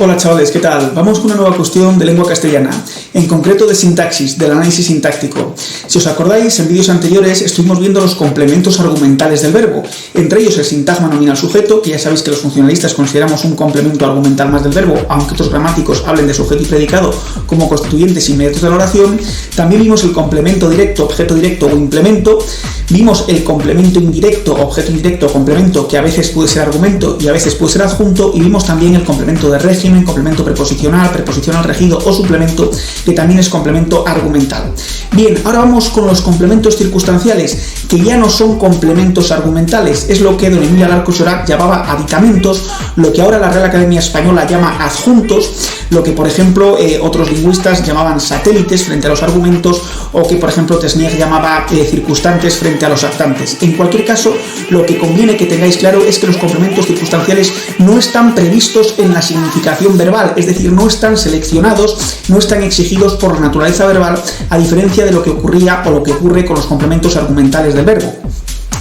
Hola chavales, ¿qué tal? Vamos con una nueva cuestión de lengua castellana, en concreto de sintaxis, del análisis sintáctico. Si os acordáis, en vídeos anteriores estuvimos viendo los complementos argumentales del verbo, entre ellos el sintagma nominal sujeto, que ya sabéis que los funcionalistas consideramos un complemento argumental más del verbo, aunque otros gramáticos hablen de sujeto y predicado como constituyentes inmediatos de la oración. También vimos el complemento directo, objeto directo o implemento. Vimos el complemento indirecto, objeto indirecto o complemento, que a veces puede ser argumento y a veces puede ser adjunto, y vimos también el complemento de régimen, complemento preposicional, preposicional regido o suplemento, que también es complemento argumental. Bien, ahora vamos con los complementos circunstanciales, que ya no son complementos argumentales, es lo que don Emilio Alarco-Chorac llamaba aditamentos, lo que ahora la Real Academia Española llama adjuntos, lo que por ejemplo otros lingüistas llamaban satélites frente a los argumentos, o que por ejemplo Tesnier llamaba circunstantes frente a los actantes. En cualquier caso, lo que conviene que tengáis claro es que los complementos circunstanciales no están previstos en la significación verbal, es decir, no están seleccionados, no están exigidos por la naturaleza verbal, a diferencia de lo que ocurría o lo que ocurre con los complementos argumentales del verbo.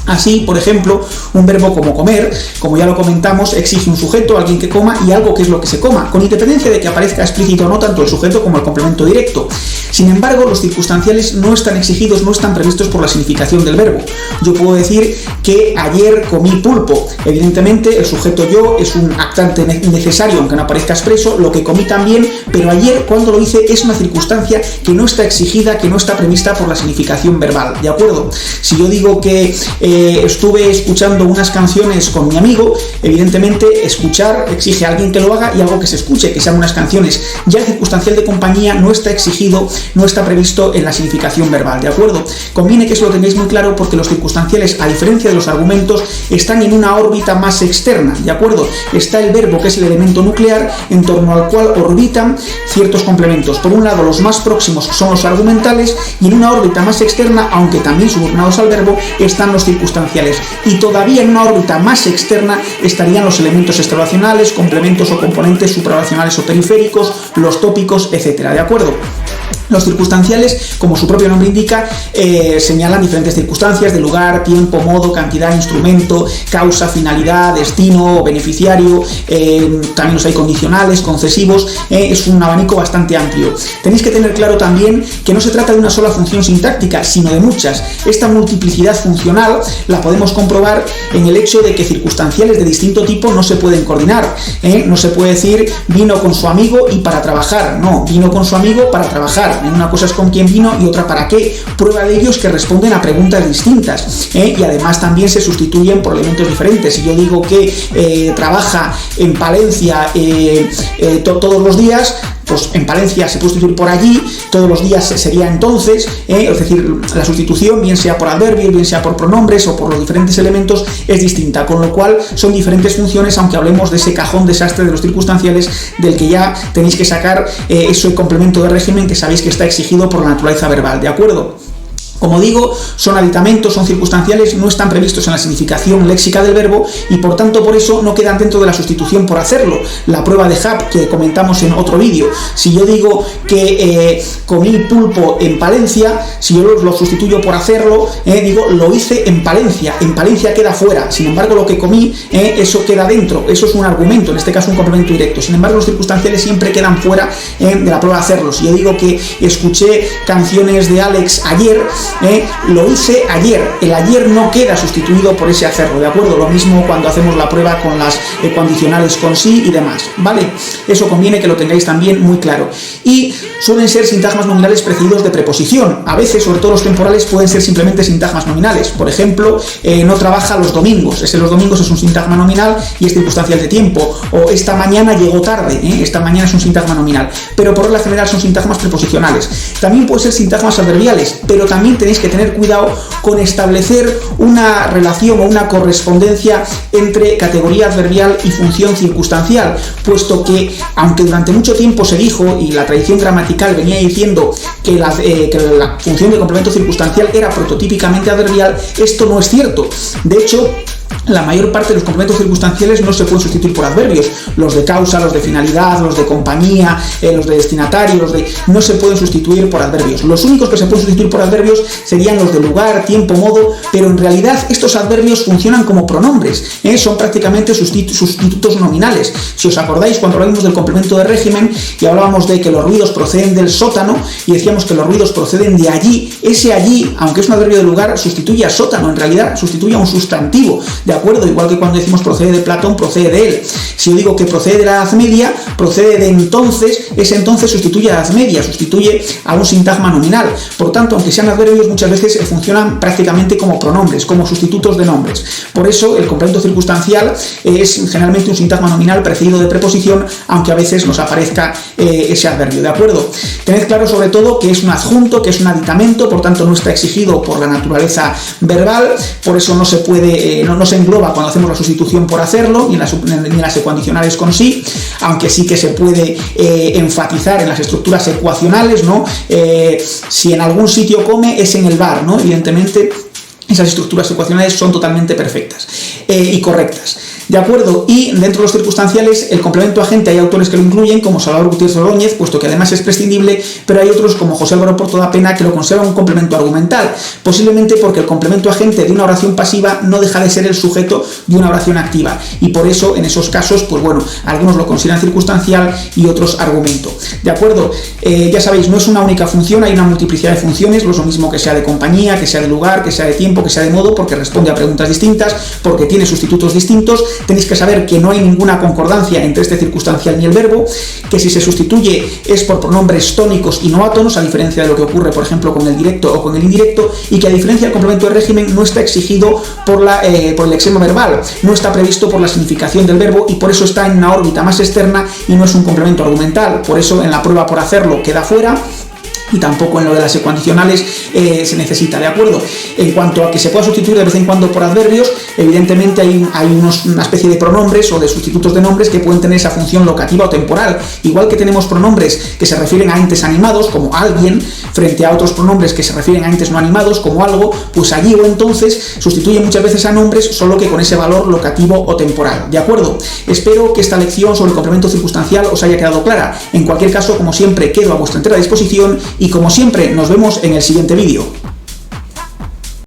Así, por ejemplo, un verbo como comer, como ya lo comentamos, exige un sujeto, alguien que coma, y algo que es lo que se coma, con independencia de que aparezca explícito o no tanto el sujeto como el complemento directo. Sin embargo, los circunstanciales no están exigidos, no están previstos por la significación del verbo. Yo puedo decir que ayer comí pulpo. Evidentemente, el sujeto yo es un actante necesario, aunque no aparezca expreso, lo que comí también, pero ayer, cuando lo hice, es una circunstancia que no está exigida, que no está prevista por la significación verbal, ¿de acuerdo? Si yo digo que estuve escuchando unas canciones con mi amigo, evidentemente escuchar exige a alguien que lo haga y algo que se escuche, que sean unas canciones. Ya el circunstancial de compañía no está exigido, no está previsto en la significación verbal, ¿de acuerdo? Conviene que eso lo tengáis muy claro, porque los circunstanciales, a diferencia de los argumentos, están en una órbita más externa, ¿de acuerdo? Está el verbo, que es el elemento nuclear, en torno al cual orbitan ciertos complementos. Por un lado, los más próximos son los argumentales, y en una órbita más externa, aunque también subordinados al verbo, están los circunstanciales. Y todavía en una órbita más externa estarían los elementos extrarracionales, complementos o componentes suprarracionales o periféricos, los tópicos, etcétera, ¿de acuerdo? Los circunstanciales, como su propio nombre indica, señalan diferentes circunstancias de lugar, tiempo, modo, cantidad, instrumento, causa, finalidad, destino, beneficiario, también los hay condicionales, concesivos, es un abanico bastante amplio. Tenéis que tener claro también que no se trata de una sola función sintáctica, sino de muchas. Esta multiplicidad funcional la podemos comprobar en el hecho de que circunstanciales de distinto tipo no se pueden coordinar. No se puede decir vino con su amigo y para trabajar, no, vino con su amigo para trabajar. Una cosa es con quién vino y otra para qué. Prueba de ello es que responden a preguntas distintas, y además también se sustituyen por elementos diferentes. Si yo digo que trabaja en Palencia todos los días, pues en Palencia se puede sustituir por allí, todos los días sería entonces, es decir, la sustitución, bien sea por adverbios, bien sea por pronombres o por los diferentes elementos, es distinta, con lo cual son diferentes funciones, aunque hablemos de ese cajón desastre de los circunstanciales, del que ya tenéis que sacar ese complemento de régimen que sabéis que está exigido por la naturaleza verbal, ¿de acuerdo? Como digo, son aditamentos, son circunstanciales, no están previstos en la significación léxica del verbo y por tanto por eso no quedan dentro de la sustitución por hacerlo. La prueba de Hub que comentamos en otro vídeo. Si yo digo que comí pulpo en Palencia, si yo lo sustituyo por hacerlo, digo lo hice en Palencia queda fuera. Sin embargo, lo que comí, eso queda dentro. Eso es un argumento, en este caso un complemento directo. Sin embargo, los circunstanciales siempre quedan fuera de la prueba de hacerlo. Si yo digo que escuché canciones de Alex ayer, lo hice ayer. El ayer no queda sustituido por ese hacerlo, ¿de acuerdo? Lo mismo cuando hacemos la prueba con las condicionales con sí y demás, ¿vale? Eso conviene que lo tengáis también muy claro. Y suelen ser sintagmas nominales precedidos de preposición. A veces, sobre todo los temporales, pueden ser simplemente sintagmas nominales. Por ejemplo, no trabaja los domingos. Los domingos es un sintagma nominal y es circunstancial de tiempo. O esta mañana llegó tarde. Esta mañana es un sintagma nominal. Pero por regla general son sintagmas preposicionales. También pueden ser sintagmas adverbiales, pero también tenéis que tener cuidado con establecer una relación o una correspondencia entre categoría adverbial y función circunstancial, puesto que, aunque durante mucho tiempo se dijo, y la tradición gramatical venía diciendo que la función de complemento circunstancial era prototípicamente adverbial, esto no es cierto. De hecho, la mayor parte de los complementos circunstanciales no se pueden sustituir por adverbios. Los de causa, los de finalidad, los de compañía, los de destinatario, no se pueden sustituir por adverbios. Los únicos que se pueden sustituir por adverbios serían los de lugar, tiempo, modo, pero en realidad estos adverbios funcionan como pronombres, son prácticamente sustitutos nominales. Si os acordáis, cuando hablamos del complemento de régimen y hablábamos de que los ruidos proceden del sótano y decíamos que los ruidos proceden de allí, ese allí, aunque es un adverbio de lugar, sustituye a sótano, en realidad sustituye a un sustantivo, ¿de acuerdo? Igual que cuando decimos procede de Platón, procede de él. Si yo digo que procede de la Edad Media, procede de entonces, ese entonces sustituye a la Edad Media, sustituye a un sintagma nominal. Por tanto, aunque sean adverbios, muchas veces funcionan prácticamente como pronombres, como sustitutos de nombres. Por eso, el complemento circunstancial es generalmente un sintagma nominal precedido de preposición, aunque a veces nos aparezca ese adverbio, ¿de acuerdo? Tened claro sobre todo que es un adjunto, que es un aditamento, por tanto no está exigido por la naturaleza verbal, por eso no se puede, no se engloba cuando hacemos la sustitución por hacerlo, ni en las ecuacionales con sí, aunque sí que se puede enfatizar en las estructuras ecuacionales, ¿no? Si en algún sitio come, es en el bar, ¿no? Evidentemente, esas estructuras ecuacionales son totalmente perfectas y correctas. ¿De acuerdo? Y dentro de los circunstanciales, el complemento agente hay autores que lo incluyen, como Salvador Gutiérrez Ordóñez, puesto que además es prescindible, pero hay otros como José Álvaro Porto da Pena que lo conservan un complemento argumental, posiblemente porque el complemento agente de una oración pasiva no deja de ser el sujeto de una oración activa, y por eso en esos casos, pues bueno, algunos lo consideran circunstancial y otros argumento. ¿De acuerdo? Ya sabéis, no es una única función, hay una multiplicidad de funciones, lo mismo que sea de compañía, que sea de lugar, que sea de tiempo, que sea de modo, porque responde a preguntas distintas, porque tiene sustitutos distintos. Tenéis que saber que no hay ninguna concordancia entre este circunstancial ni el verbo, que si se sustituye es por pronombres tónicos y no átonos, a diferencia de lo que ocurre, por ejemplo, con el directo o con el indirecto, y que a diferencia del complemento de régimen no está exigido por el lexema verbal, no está previsto por la significación del verbo y por eso está en una órbita más externa y no es un complemento argumental. Por eso en la prueba por hacerlo queda fuera. Y tampoco en lo de las ecuacionales se necesita, ¿de acuerdo? En cuanto a que se pueda sustituir de vez en cuando por adverbios, evidentemente hay una especie de pronombres o de sustitutos de nombres que pueden tener esa función locativa o temporal. Igual que tenemos pronombres que se refieren a entes animados, como alguien, frente a otros pronombres que se refieren a entes no animados, como algo, pues allí o entonces sustituye muchas veces a nombres, solo que con ese valor locativo o temporal, ¿de acuerdo? Espero que esta lección sobre el complemento circunstancial os haya quedado clara. En cualquier caso, como siempre, quedo a vuestra entera disposición y como siempre, nos vemos en el siguiente vídeo.